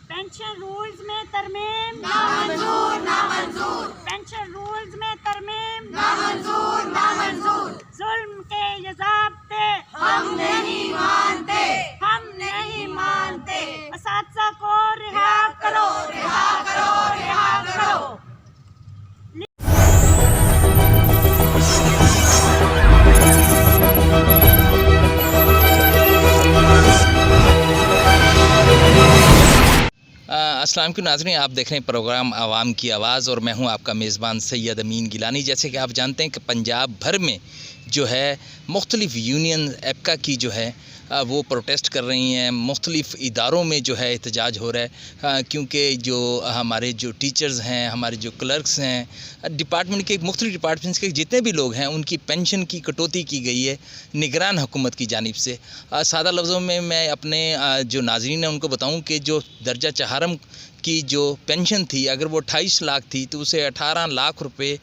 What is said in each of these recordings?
Pension rules में तरमीम नामंजूर नामंजूर, पेंशन रूल्स में तरमीम नामंजूर नामंजूर, जुल्म के ये ज़ाब्ते हम नहीं मानते, हम नहीं मानते। असातिज़ा को रिहा रिहा करो, करो, रिहा करो, रिहा करो। अस्सलाम वालेकुम नाज़रीन, आप देख रहे हैं प्रोग्राम आवाम की आवाज़ और मैं हूं आपका मेज़बान सैयद अमीन गिलानी। जैसे कि आप जानते हैं कि पंजाब भर में जो है मुख्तलिफ़ यूनियन एपका की जो है वो प्रोटेस्ट कर रही हैं। मुख्तलिफ़ इदारों में जो है एहतजाज हो रहा है क्योंकि जो हमारे जो टीचर्स हैं, हमारे जो क्लर्क्स हैं, डिपार्टमेंट के मुख्तलिफ़ डिपार्टमेंट्स के जितने भी लोग हैं, उनकी पेंशन की कटौती की गई है निगरान हुकूमत की जानिब से। सादा लफ्ज़ों में मैं अपने जो नाज़रीन हैं उनको बताऊं कि जो दर्जा चहारम की जो पेंशन थी, अगर वो 28 लाख थी तो उसे 18 लाख रुपए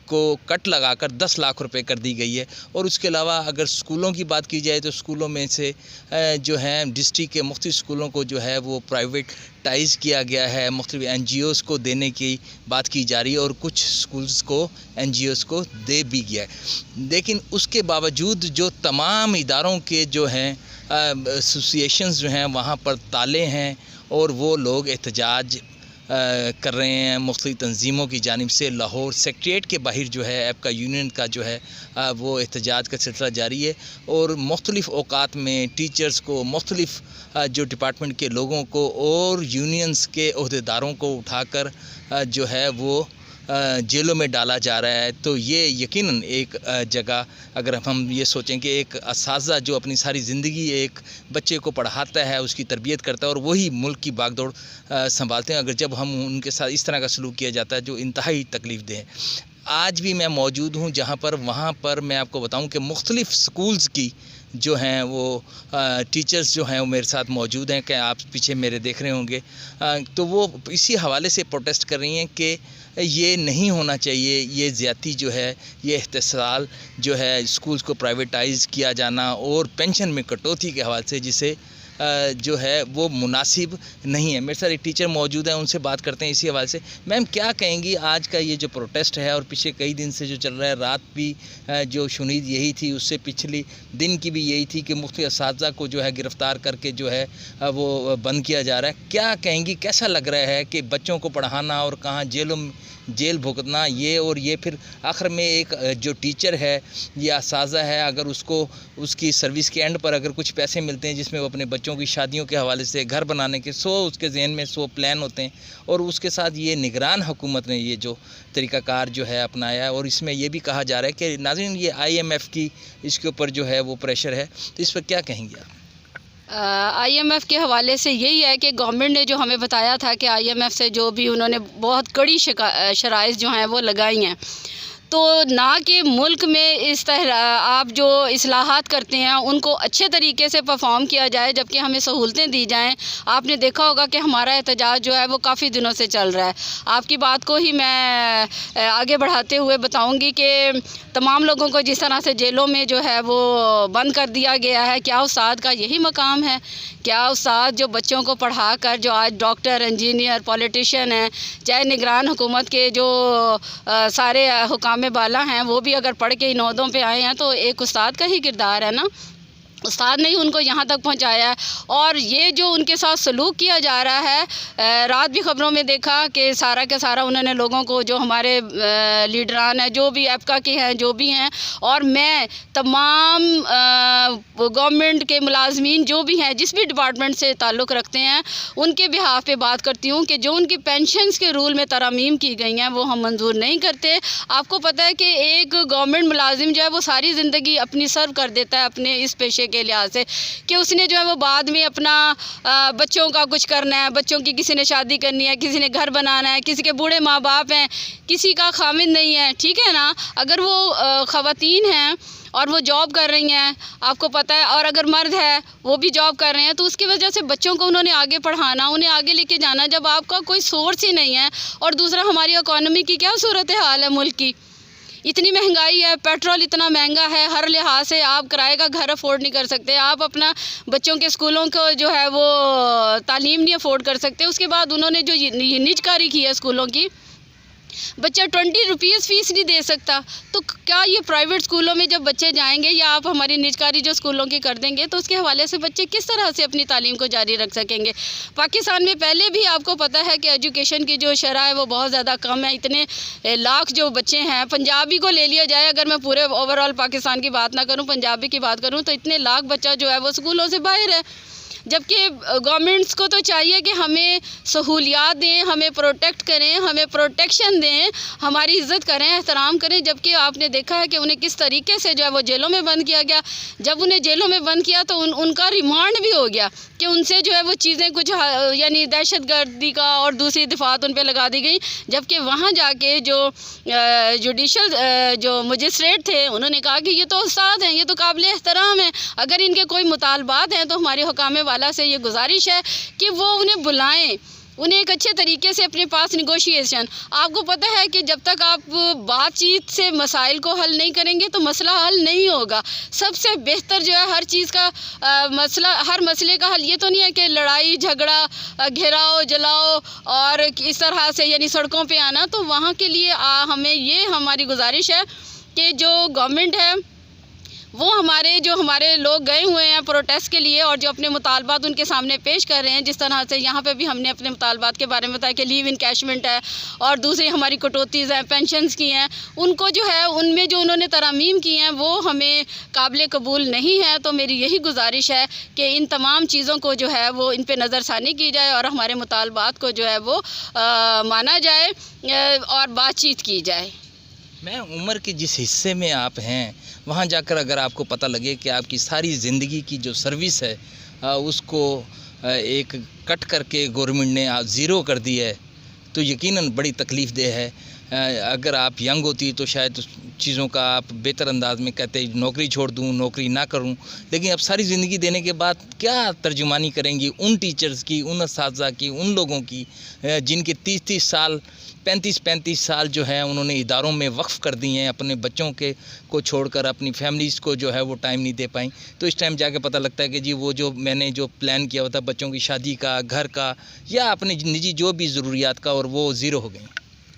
को कट लगाकर 10 लाख रुपए कर दी गई है। और उसके अलावा अगर स्कूलों की बात की जाए तो स्कूलों में से जो है डिस्ट्रिक्ट के मुख्तलिफ़ स्कूलों को जो है वो प्राइवेटाइज़ किया गया है, मुख्तलिफ़ NGOs को देने की बात की जा रही है और कुछ स्कूल्स को NGOs को दे भी गया है। लेकिन उसके बावजूद जो तमाम इदारों के जो हैं एसोसिएशंस जो हैं वहाँ पर ताले हैं और वो लोग एहतजाज कर रहे हैं मुख्तलिफ़ तंजीमों की जानिब से। लाहौर सेक्रेटेरिएट के बाहर जो है एपका यूनियन का जो है वो एहतजाज का सिलसिला जारी है और मुख्तलिफ़ औकात में टीचर्स को, मुख्तलिफ़ जो डिपार्टमेंट के लोगों को और यूनियंस के ओहदेदारों को उठाकर जो है वो जेलों में डाला जा रहा है। तो ये यकीनन एक जगह अगर हम ये सोचें कि एक असातिज़ा जो अपनी सारी ज़िंदगी एक बच्चे को पढ़ाता है, उसकी तरबियत करता है और वही मुल्क की बागदौड़ संभालते हैं, अगर जब हम उनके साथ इस तरह का सलूक किया जाता है जो इंतहाई तकलीफ़ देह। आज भी मैं मौजूद हूँ जहाँ पर, वहाँ पर मैं आपको बताऊँ कि मुख्तलिफ़ स्कूल्स की जो हैं वो टीचर्स जो हैं वो मेरे साथ मौजूद हैं, कि आप पीछे मेरे देख रहे होंगे। तो वो इसी हवाले से प्रोटेस्ट कर रही हैं कि ये नहीं होना चाहिए, ये ज़्यादती जो है, ये इस्तेहसाल जो है, स्कूल्स को प्राइवेटाइज़ किया जाना और पेंशन में कटौती के हवाले से जिसे जो है वो मुनासिब नहीं है। मेरे साथ एक टीचर मौजूद है, उनसे बात करते हैं इसी हवाले से। मैम, क्या कहेंगी आज का ये जो प्रोटेस्ट है और पिछले कई दिन से जो चल रहा है, रात भी जो शुनीद यही थी, उससे पिछले दिन की भी यही थी कि मुख्तलिफ़ असातिज़ा को जो है गिरफ़्तार करके जो है वो बंद किया जा रहा है। क्या कहेंगी, कैसा लग रहा है कि बच्चों को पढ़ाना और कहाँ जेल भुगतना, ये और ये फिर आखिर में एक जो टीचर है या असातिज़ा है, अगर उसको उसकी सर्विस के एंड पर अगर कुछ पैसे मिलते हैं जिसमें वो अपने बच्चों की शादियों के हवाले से, घर बनाने के उसके जहन में 100 प्लान होते हैं, और उसके साथ ये निगरान हुकूमत ने ये जो तरीक़ाकार जो है अपनाया है। और इसमें यह भी कहा जा रहा है कि नाज़रीन ये IMF की इसके ऊपर जो है वो प्रेशर है, तो इस पर क्या कहेंगे आप? IMF के हवाले से यही है कि गवर्नमेंट ने जो हमें बताया था कि IMF से जो भी उन्होंने बहुत कड़ी शराइत जो हैं वो लगाई हैं, तो ना कि मुल्क में इस तरह आप जो इस्लाहात करते हैं उनको अच्छे तरीके से परफॉर्म किया जाए, जबकि हमें सहूलतें दी जाएं। आपने देखा होगा कि हमारा एहतजाज जो है वो काफ़ी दिनों से चल रहा है। आपकी बात को ही मैं आगे बढ़ाते हुए बताऊंगी कि तमाम लोगों को जिस तरह से जेलों में जो है वो बंद कर दिया गया है, क्या उस्ताद का यही मकाम है? क्या उस्ताद जो बच्चों को पढ़ा कर जो आज डॉक्टर, इंजीनियर, पॉलिटिशियन हैं, चाहे निगरान हुकूमत के जो सारे हुकाम बाला हैं, वो भी अगर पढ़ के इन ओहदों पे आए हैं तो एक उस्ताद का ही किरदार है ना। उस्ताद ने ही उनको यहाँ तक पहुँचाया है। और ये जो उनके साथ सलूक किया जा रहा है, रात भी ख़बरों में देखा कि सारा के सारा उन्होंने लोगों को, जो हमारे लीडरान हैं, जो भी एपका के हैं, जो भी हैं, और मैं तमाम गवर्नमेंट के मुलाजमीन जो भी हैं, जिस भी डिपार्टमेंट से ताल्लुक़ रखते हैं, उनके बिहाफ पे बात करती हूँ कि जो उनकी पेंशन्स के रूल में तरमीम की गई हैं वो हम मंजूर नहीं करते। आपको पता है कि एक गवर्नमेंट मुलाजिम जो है वो सारी ज़िंदगी अपनी सर्व कर देता है अपने इस पेशे के लिहाज से, कि उसने जो है वो बाद में अपना बच्चों का कुछ करना है, बच्चों की किसी ने शादी करनी है, किसी ने घर बनाना है, किसी के बूढ़े माँ बाप हैं, किसी का खामिद नहीं है, ठीक है ना। अगर वो ख़वातीन हैं और वो जॉब कर रही हैं, आपको पता है, और अगर मर्द है वो भी जॉब कर रहे हैं, तो उसकी वजह से बच्चों को उन्होंने आगे पढ़ाना, उन्हें आगे लेके जाना, जब आपका कोई सोर्स ही नहीं है। और दूसरा, हमारी इकॉनमी की क्या सूरत हाल है मुल्क की, इतनी महंगाई है, पेट्रोल इतना महंगा है, हर लिहाज से आप किराए का घर अफोर्ड नहीं कर सकते, आप अपना बच्चों के स्कूलों को जो है वो तालीम नहीं अफोर्ड कर सकते। उसके बाद उन्होंने जो ये निजकारी की है स्कूलों की, बच्चा 20 रुपीज़ फ़ीस नहीं दे सकता, तो क्या ये प्राइवेट स्कूलों में जब बच्चे जाएंगे या आप हमारी निजकारी जो स्कूलों की कर देंगे तो उसके हवाले से बच्चे किस तरह से अपनी तालीम को जारी रख सकेंगे। पाकिस्तान में पहले भी आपको पता है कि एजुकेशन की जो शरह है वो बहुत ज़्यादा कम है। इतने लाख जो बच्चे हैं, पंजाबी को ले लिया जाए, अगर मैं पूरे ओवरऑल पाकिस्तान की बात ना करूँ, पंजाबी की बात करूँ, तो इतने लाख बच्चा जो है वो स्कूलों से बाहर है। जबकि गवर्नमेंट्स को तो चाहिए कि हमें सहूलियात दें, हमें प्रोटेक्ट करें, हमें प्रोटेक्शन दें, हमारी इज़्ज़त करें, एहतराम करें। जबकि आपने देखा है कि उन्हें किस तरीके से जो है वो जेलों में बंद किया गया। जब उन्हें जेलों में बंद किया तो उनका रिमांड भी हो गया कि उनसे जो है वो चीज़ें कुछ यानी दहशतगर्दी का और दूसरी दफात उन पर लगा दी गई। जबकि वहाँ जाके जो जुडिशल जो मजिस्ट्रेट थे उन्होंने कहा कि ये तो उस्ताद हैं, ये तो काबिल एहतराम हैं, अगर इनके कोई मुतालबात हैं तो हमारे हुकाम वाला से ये गुजारिश है कि वो उन्हें बुलाएं, उन्हें एक अच्छे तरीके से अपने पास निगोशिएशन। आपको पता है कि जब तक आप बातचीत से मसाइल को हल नहीं करेंगे तो मसला हल नहीं होगा। सबसे बेहतर जो है हर चीज़ का मसला, हर मसले का हल ये तो नहीं है कि लड़ाई झगड़ा, घेराओ जलाओ और इस तरह से यानी सड़कों पे आना। तो वहाँ के लिए हमें ये हमारी गुजारिश है कि जो गवर्नमेंट है वो हमारे लोग गए हुए हैं प्रोटेस्ट के लिए और जो अपने मुतालबात उनके सामने पेश कर रहे हैं, जिस तरह से यहाँ पे भी हमने अपने मुतालबात के बारे में बताया कि लीव इनकैशमेंट है और दूसरी हमारी कटौतीज़ हैं, पेंशन्स की हैं, उनको जो है उनमें जो उन्होंने तरामीम की हैं वो हमें काबिल कबूल नहीं है। तो मेरी यही गुजारिश है कि इन तमाम चीज़ों को जो है वो इन पर नज़रसानी की जाए और हमारे मुतालबात को जो है वो माना जाए और बातचीत की जाए। मैं उम्र के जिस हिस्से में आप हैं वहाँ जाकर अगर आपको पता लगे कि आपकी सारी ज़िंदगी की जो सर्विस है उसको एक कट करके गवर्नमेंट ने ज़ीरो कर दी है तो यकीनन बड़ी तकलीफ़ देह है। अगर आप यंग होती तो शायद चीज़ों का आप बेहतर अंदाज में कहते नौकरी छोड़ दूँ, नौकरी ना करूँ, लेकिन अब सारी ज़िंदगी देने के बाद क्या तर्जुमानी करेंगी उन टीचर्स की, उन असातिज़ा की, उन लोगों की जिनके 30-30 साल 35-35 साल जो है उन्होंने इदारों में वक्फ़ कर दिए हैं, अपने बच्चों के को छोड़कर अपनी फैमिलीज़ को जो है वो टाइम नहीं दे पाई। तो इस टाइम जाके पता लगता है कि जी वो जो मैंने जो प्लान किया हुआ था बच्चों की शादी का, घर का या अपने निजी जो भी ज़रूरियात का, और वो ज़ीरो हो गई।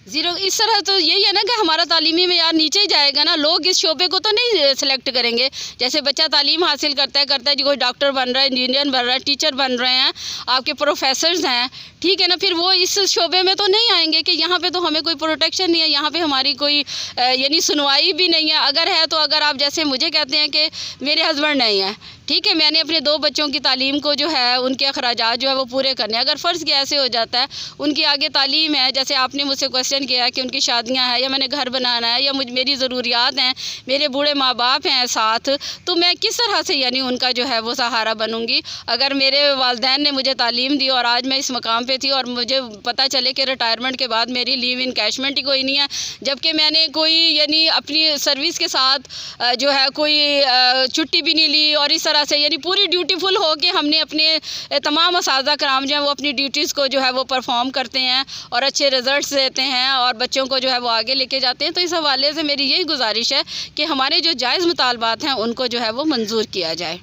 ज़ीरो इस तरह तो यही है ना कि हमारा तालीमी में यार नीचे ही जाएगा ना, लोग इस शोबे को तो नहीं सिलेक्ट करेंगे। जैसे बच्चा तालीम हासिल करता है जी, कोई डॉक्टर बन रहा है, इंजीनियर बन रहा है, टीचर बन रहे हैं, आपके प्रोफेसर्स हैं, ठीक है ना, फिर वो इस शोबे में तो नहीं आएंगे कि यहाँ पे तो हमें कोई प्रोटेक्शन नहीं है, यहाँ पे हमारी कोई यानी सुनवाई भी नहीं है। अगर है तो अगर आप जैसे मुझे कहते हैं कि मेरे हस्बैंड नहीं है, ठीक है, मैंने अपने 2 बच्चों की तालीम को जो है उनके अखराजात जो है वो पूरे करने, अगर फ़र्ज़ किया ऐसे हो जाता है उनकी आगे तालीम है, जैसे आपने मुझसे क्वेश्चन किया कि उनकी शादियां हैं या मैंने घर बनाना है या मेरी ज़रूरियात हैं, मेरे बूढ़े माँ बाप हैं साथ, तो मैं किस तरह से यानी उनका जो है वो सहारा बनूंगी। अगर मेरे वालिदैन ने मुझे तालीम दी और आज मैं इस मकाम पे थी और मुझे पता चले कि रिटायरमेंट के बाद मेरी लीव इनकैशमेंट ही कोई नहीं है, जबकि मैंने कोई यानी अपनी सर्विस के साथ जो है कोई छुट्टी भी नहीं ली और इस तरह से यानी पूरी ड्यूटीफुल हो के हमने अपने तमाम असातिज़ा कराम जो है वो अपनी ड्यूटीज़ को जो है वो परफॉर्म करते हैं और अच्छे रिज़ल्ट्स देते हैं और बच्चों को जो है वो आगे लेके जाते हैं। तो इस हवाले से मेरी यही गुजारिश है कि हमारे जो जायज़ मुतालबात हैं उनको जो है वो मंजूर किया जाए।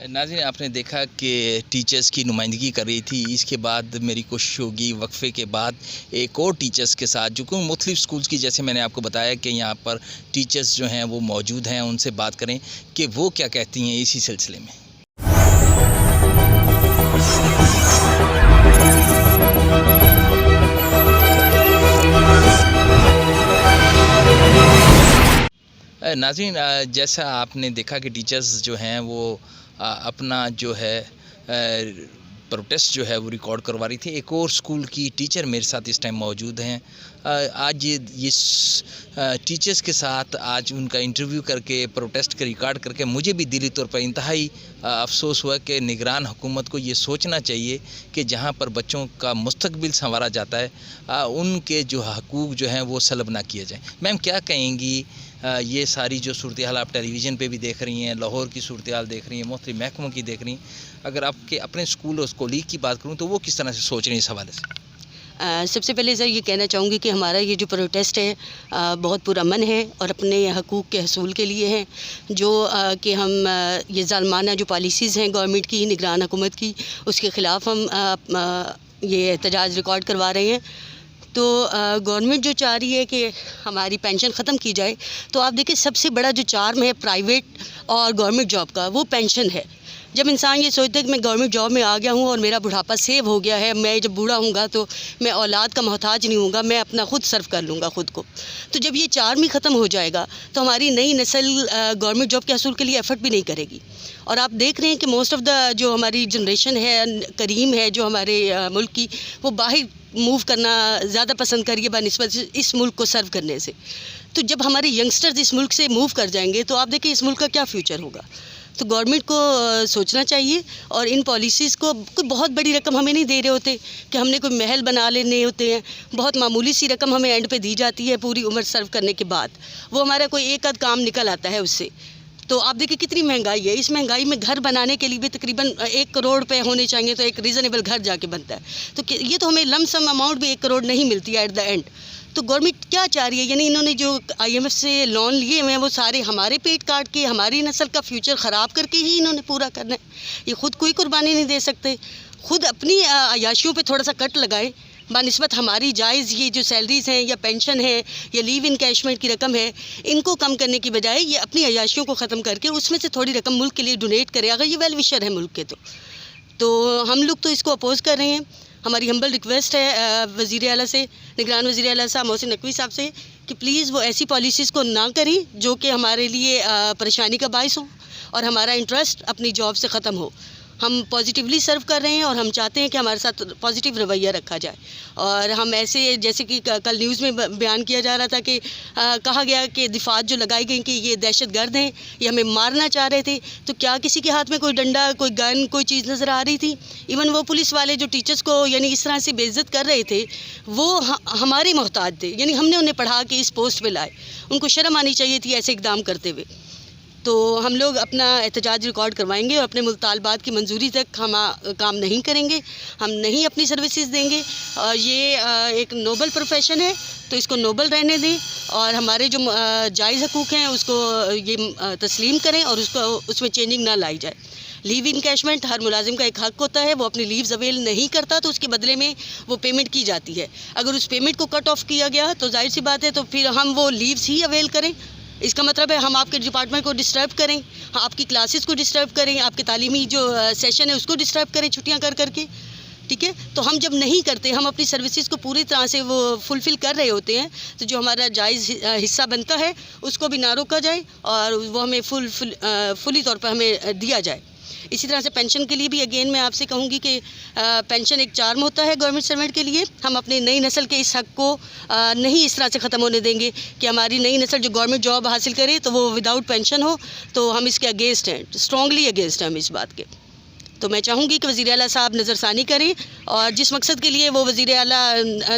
नाज़रीन, आपने देखा कि टीचर्स की नुमाइंदगी कर रही थी। इसके बाद मेरी कोशिश होगी वक्फे के बाद एक और टीचर्स के साथ जो कि मुख्तलिफ़ स्कूल्स की, जैसे मैंने आपको बताया कि यहाँ पर टीचर्स जो हैं वो मौजूद हैं, उनसे बात करें कि वो क्या कहती हैं इसी सिलसिले में। नाज़रीन, जैसा आपने देखा कि टीचर्स जो हैं वो अपना जो है प्रोटेस्ट जो है वो रिकॉर्ड करवा रही थी। एक और स्कूल की टीचर मेरे साथ इस टाइम मौजूद हैं। आज ये टीचर्स के साथ आज उनका इंटरव्यू करके प्रोटेस्ट का रिकॉर्ड करके मुझे भी दिली तौर पर इंतहाई अफसोस हुआ कि निगरान हुकूमत को ये सोचना चाहिए कि जहाँ पर बच्चों का मुस्तकबिल संवारा जाता है उनके जो हकूक़ जो हैं वो सलब ना किए जाएँ। मैम, क्या कहेंगी ये सारी जो सूरत हाल आप टेलीविज़न पे भी देख रही हैं, लाहौर की सूरत हाल देख रही हैं, मुख्तलिफ महकमों की देख रही हैं, अगर आपके अपने स्कूल और कॉलेज की बात करूँ तो वो किस तरह से सोच रही हैं इस हवाले से? सबसे पहले सर ये कहना चाहूँगी कि हमारा ये जो प्रोटेस्ट है बहुत पुरअमन है और अपने हकूक़ के हसूल के लिए है, जो कि हम ये ज़ालमाना जो पॉलिसीज़ हैं गवर्नमेंट की, निगरान हुकूमत की, उसके ख़िलाफ़ हम ये एहतजाज रिकॉर्ड करवा रहे हैं। तो गवर्नमेंट जो चाह रही है कि हमारी पेंशन ख़त्म की जाए, तो आप देखिए सबसे बड़ा जो चार्म है प्राइवेट और गवर्नमेंट जॉब का वो पेंशन है। जब इंसान ये सोचता है कि मैं गवर्नमेंट जॉब में आ गया हूँ और मेरा बुढ़ापा सेव हो गया है, मैं जब बूढ़ा हूँगा तो मैं औलाद का मोहताज नहीं हूँगा, मैं अपना खुद सर्व कर लूँगा खुद को, तो जब ये चार्म ही ख़त्म हो जाएगा तो हमारी नई नस्ल गवर्नमेंट जॉब के हसूल के लिए एफ़र्ट भी नहीं करेगी। और आप देख रहे हैं कि मोस्ट ऑफ़ द जो हमारी जनरेशन है करीम है जो हमारे मुल्क की, वो बाहर मूव करना ज़्यादा पसंद करिए बनिस्बत इस मुल्क को सर्व करने से। तो जब हमारे यंगस्टर्स इस मुल्क से मूव कर जाएंगे तो आप देखिए इस मुल्क का क्या फ्यूचर होगा। तो गवर्नमेंट को सोचना चाहिए और इन पॉलिसीज़ को कोई बहुत बड़ी रकम हमें नहीं दे रहे होते कि हमने कोई महल बना लेने होते हैं, बहुत मामूली सी रकम हमें एंड पे दी जाती है पूरी उम्र सर्व करने के बाद, वो हमारा कोई एक आध काम निकल आता है उससे। तो आप देखिए कितनी महंगाई है, इस महंगाई में घर बनाने के लिए भी तकरीबन 1 करोड़ रुपए होने चाहिए तो एक रीज़नेबल घर जाके बनता है। तो ये तो हमें लमसम अमाउंट भी 1 करोड़ नहीं मिलती है एट द एंड। तो गवर्नमेंट क्या चाह रही है, यानी इन्होंने जो IMF से लोन लिए हुए हैं वो सारे हमारे पेट काट के हमारी नस्ल का फ्यूचर ख़राब करके ही इन्होंने पूरा करना है। ये ख़ुद कोई कुर्बानी नहीं दे सकते, ख़ुद अपनी अयाशियों पे थोड़ा सा कट लगाए बानिस्बत हमारी जायज़ ये जो सैलरीज़ हैं या पेंशन है या लीव इनकैशमेंट की रकम है, इनको कम करने की बजाय ये अपनी अयाशियों को ख़त्म करके उसमें से थोड़ी रकम मुल्क के लिए डोनेट करें, अगर ये वेल विशर है मुल्क के। तो हम लोग तो इसको अपोज़ कर रहे हैं। हमारी हम्बल रिक्वेस्ट है वज़ीर आला से, निगरान वज़ीर आला साहब मोहसिन नकवी साहब से कि प्लीज़ वो ऐसी पॉलिसीज़ को ना करें जो कि हमारे लिए परेशानी का बायस हो और हमारा इंटरेस्ट अपनी जॉब से ख़त्म हो। हम पॉजिटिवली सर्व कर रहे हैं और हम चाहते हैं कि हमारे साथ पॉजिटिव रवैया रखा जाए। और हम ऐसे जैसे कि कल न्यूज़ में बयान किया जा रहा था कि कहा गया कि दिफात जो लगाई गई कि ये दहशतगर्द हैं, ये हमें मारना चाह रहे थे, तो क्या किसी के हाथ में कोई डंडा, कोई गन, कोई चीज़ नज़र आ रही थी? इवन वो पुलिस वाले जो टीचर्स को यानी इस तरह से बेइज्जत कर रहे थे, वो हमारे मोहताज थे, यानी हमने उन्हें पढ़ा के इस पोस्ट पे लाए, उनको शर्म आनी चाहिए थी ऐसे इकदाम करते हुए। तो हम लोग अपना एहतजाज रिकॉर्ड करवाएंगे और अपने मुतालबात की मंजूरी तक हम काम नहीं करेंगे, हम नहीं अपनी सर्विसेज देंगे। और ये एक नोबल प्रोफेशन है तो इसको नोबल रहने दें और हमारे जो जायज़ हकूक़ हैं उसको ये तस्लीम करें और उसको उसमें चेंजिंग ना लाई जाए। लीव इनकैशमेंट हर मुलाजिम का एक हक़ होता है, वो अपनी लीव्स अवेल नहीं करता तो उसके बदले में वो पेमेंट की जाती है। अगर उस पेमेंट को कट ऑफ किया गया तो जाहिर सी बात है तो फिर हम वो लीव्स ही अवेल करें। इसका मतलब है हम आपके डिपार्टमेंट को डिस्टर्ब करें, आपकी क्लासेस को डिस्टर्ब करें, आपके तालीमी जो सेशन है उसको डिस्टर्ब करें छुट्टियां कर करके, ठीक है। तो हम जब नहीं करते, हम अपनी सर्विसेज को पूरी तरह से वो फुलफ़िल कर रहे होते हैं, तो जो हमारा जायज़ हिस्सा बनता है उसको भी ना रोका जाए और वो हमें फुली तौर पर हमें दिया जाए। इसी तरह से पेंशन के लिए भी अगेन मैं आपसे कहूँगी कि पेंशन एक चार्म होता है गवर्नमेंट सर्वेंट के लिए। हम अपनी नई नस्ल के इस हक़ को नहीं इस तरह से ख़त्म होने देंगे कि हमारी नई नस्ल जो गवर्नमेंट जॉब हासिल करे तो वो विदाउट पेंशन हो। तो हम इसके अगेंस्ट हैं, स्ट्रॉन्गली अगेंस्ट हैं हम इस बात के। तो मैं चाहूँगी कि वज़ीर आला साहब नज़रसानी करें और जिस मकसद के लिए वो वज़ीर आला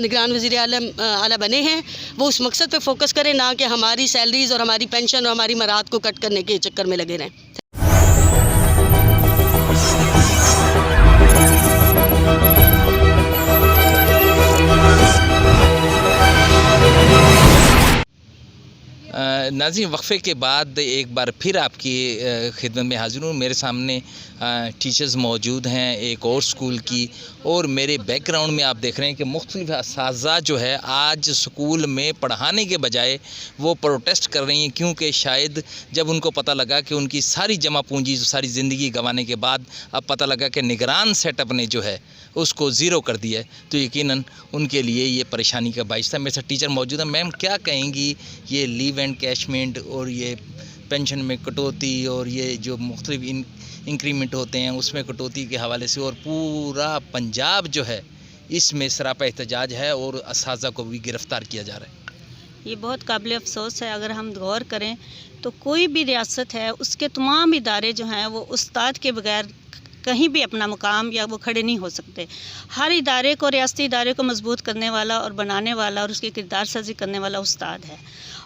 निगरान वज़ीर आला बने हैं वो उस मकसद पे फोकस करें, ना कि हमारी सैलरीज़ और हमारी पेंशन और हमारी मराद को कट करने के चक्कर में लगे रहें। नाज़रीन, वक्फ़े के बाद एक बार फिर आपकी खिदमत में हाज़िर हूँ। मेरे सामने टीचर्स मौजूद हैं एक और स्कूल की, और मेरे बैकग्राउंड में आप देख रहे हैं कि मुख्तलिफ़ असातिज़ा जो है आज स्कूल में पढ़ाने के बजाय वो प्रोटेस्ट कर रही हैं, क्योंकि शायद जब उनको पता लगा कि उनकी सारी जमा पूंजी सारी ज़िंदगी गंवाने के बाद अब पता लगा कि निगरान सेटअप ने जो है उसको ज़ीरो कर दिया है, तो यकीनन उनके लिए ये परेशानी का बाइस था। मेरे साथ टीचर मौजूद है। मैम, क्या कहेंगी ये लीव एनकैशमेंट और ये पेंशन में कटौती और ये जो मुख्तलिफ इंक्रीमेंट होते हैं उसमें कटौती के हवाले से, और पूरा पंजाब जो है इसमें सरापा एहतजाज है और असातिज़ा को भी गिरफ़्तार किया जा रहा है? ये बहुत काबिल अफसोस है। अगर हम गौर करें तो कोई भी रियासत है उसके तमाम इदारे जो हैं वो उस्ताद के बगैर कहीं भी अपना मुकाम या वो खड़े नहीं हो सकते। हर इदारे को, रियासती इदारे को मजबूत करने वाला और बनाने वाला और उसकी किरदार साजी करने वाला उस्ताद है।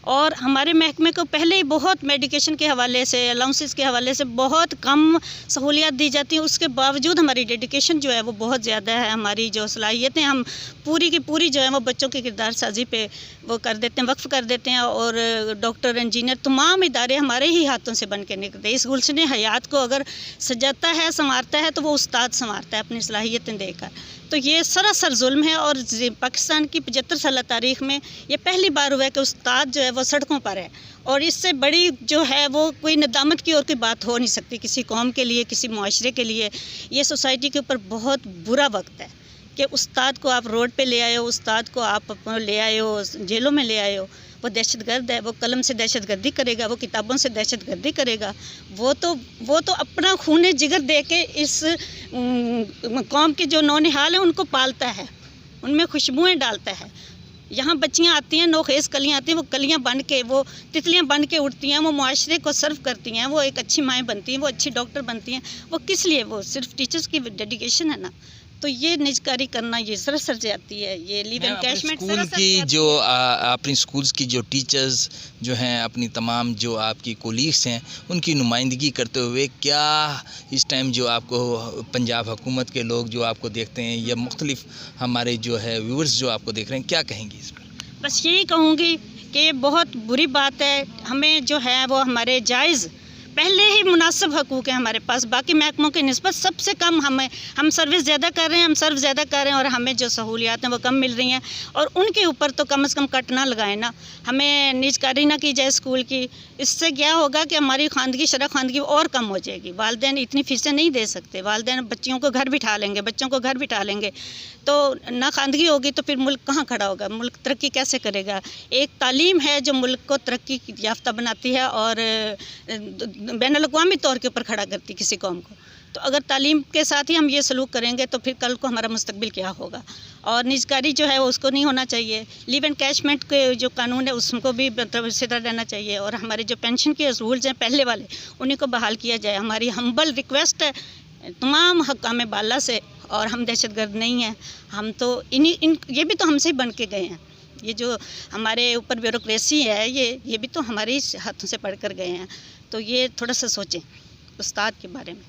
और हमारे महकमे को पहले ही बहुत मेडिकेशन के हवाले से, अलाउंसेस के हवाले से बहुत कम सहूलियात दी जाती हैं। उसके बावजूद हमारी डेडिकेशन जो है वो बहुत ज़्यादा है। हमारी जो सलाहियतें हम पूरी की पूरी जो है वो बच्चों की किरदार साजी पे वो कर देते हैं, वक्फ कर देते हैं। और डॉक्टर, इंजीनियर, तमाम इदारे हमारे ही हाथों से बन के निकलते हैं। इस गुलशन हयात को अगर सजाता है, संवारता है, तो वो उस्ताद संवारता है अपनी सलाहियतें देकर। तो ये सरासर जुल्म है। और पाकिस्तान की 75 साल तारीख़ में ये पहली बार हुआ है कि उस्ताद जो है वो सड़कों पर है। और इससे बड़ी जो है वो कोई नदामत की और कोई बात हो नहीं सकती किसी कौम के लिए, किसी मुआशरे के लिए। ये सोसाइटी के ऊपर बहुत बुरा वक्त है कि उस्ताद को आप रोड पे ले आए हो, उस्ताद को आप ले आए हो, जेलों में ले आए हो। वो दहशतगर्द है, वो कलम से दहशतगर्दी करेगा, वो किताबों से दहशतगर्दी करेगा। वो तो अपना खून जिगर दे के इस कौम के जो नौनिहाल हैं उनको पालता है, उनमें खुशबुएं डालता है। यहाँ बच्चियाँ आती हैं, नौखेज़ कलियाँ आती हैं, वो कलियाँ बन के, वो तितलियाँ बन के उड़ती हैं, वो मुआशरे को सर्व करती हैं, वो एक अच्छी माएँ बनती हैं, वो अच्छी डॉक्टर बनती हैं। वो किस लिए? वो सिर्फ टीचर्स की डेडिकेशन है ना। तो ये निजकारी करना ये सरासर जाती है। ये लीव एनकैशमेंट स्कूल की जो अपनी स्कूल्स की जो टीचर्स जो हैं, अपनी तमाम जो आपकी कोलीग्स हैं, उनकी नुमाइंदगी करते हुए क्या इस टाइम जो आपको पंजाब हुकूमत के लोग जो आपको देखते हैं या मुख्तलिफ हमारे जो है व्यूअर्स जो आपको देख रहे हैं, क्या कहेंगी इस पर? बस यही कहूँगी कि बहुत बुरी बात है। हमें जो है वो हमारे जायज़ पहले ही मुनासिब हकूक़ है हमारे पास, बाकी महकमों के निस्बत सबसे कम हम सर्विस ज़्यादा कर रहे हैं, हम सर्व ज़्यादा कर रहे हैं और हमें जो सहूलियात हैं वो कम मिल रही हैं। और उनके ऊपर तो कम से कम कट ना लगाए ना, हमें निजकारी ना की जाए स्कूल की। इससे क्या होगा कि हमारी खानदगी, शरह खानदगी और कम हो जाएगी। वालिदैन इतनी फ़ीसें नहीं दे सकते, वालिदैन बच्चियों को घर बिठा लेंगे, बच्चों को घर बिठा लेंगे, तो ना खानदगी होगी तो फिर मुल्क कहाँ खड़ा होगा, मुल्क तरक्की कैसे करेगा? एक तालीम है जो मुल्क को तरक्की याफ्ता बनाती है और बैनुल-अक़वामी तौर के ऊपर खड़ा करती किसी कौम को। तो अगर तालीम के साथ ही हम ये सलूक करेंगे तो फिर कल को हमारा मुस्तकबिल क्या होगा? और निजकारी जो है वो उसको नहीं होना चाहिए। लीव एनकैशमेंट के जो कानून है उसको भी मतलब इसी तरह रहना चाहिए। और हमारे जो पेंशन के रूल्स हैं पहले वाले, उन्हीं को बहाल किया जाए। हमारी हम्बल रिक्वेस्ट है तमाम हकाम बाला से। और हम दहशतगर्द नहीं हैं, हम तो ये भी तो हमसे ही बन के गए हैं। ये जो हमारे ऊपर ब्यूरोक्रेसी है ये भी तो हमारे ही हाथों से पढ़ कर गए हैं। तो ये थोड़ा सा सोचें उस्ताद के बारे में।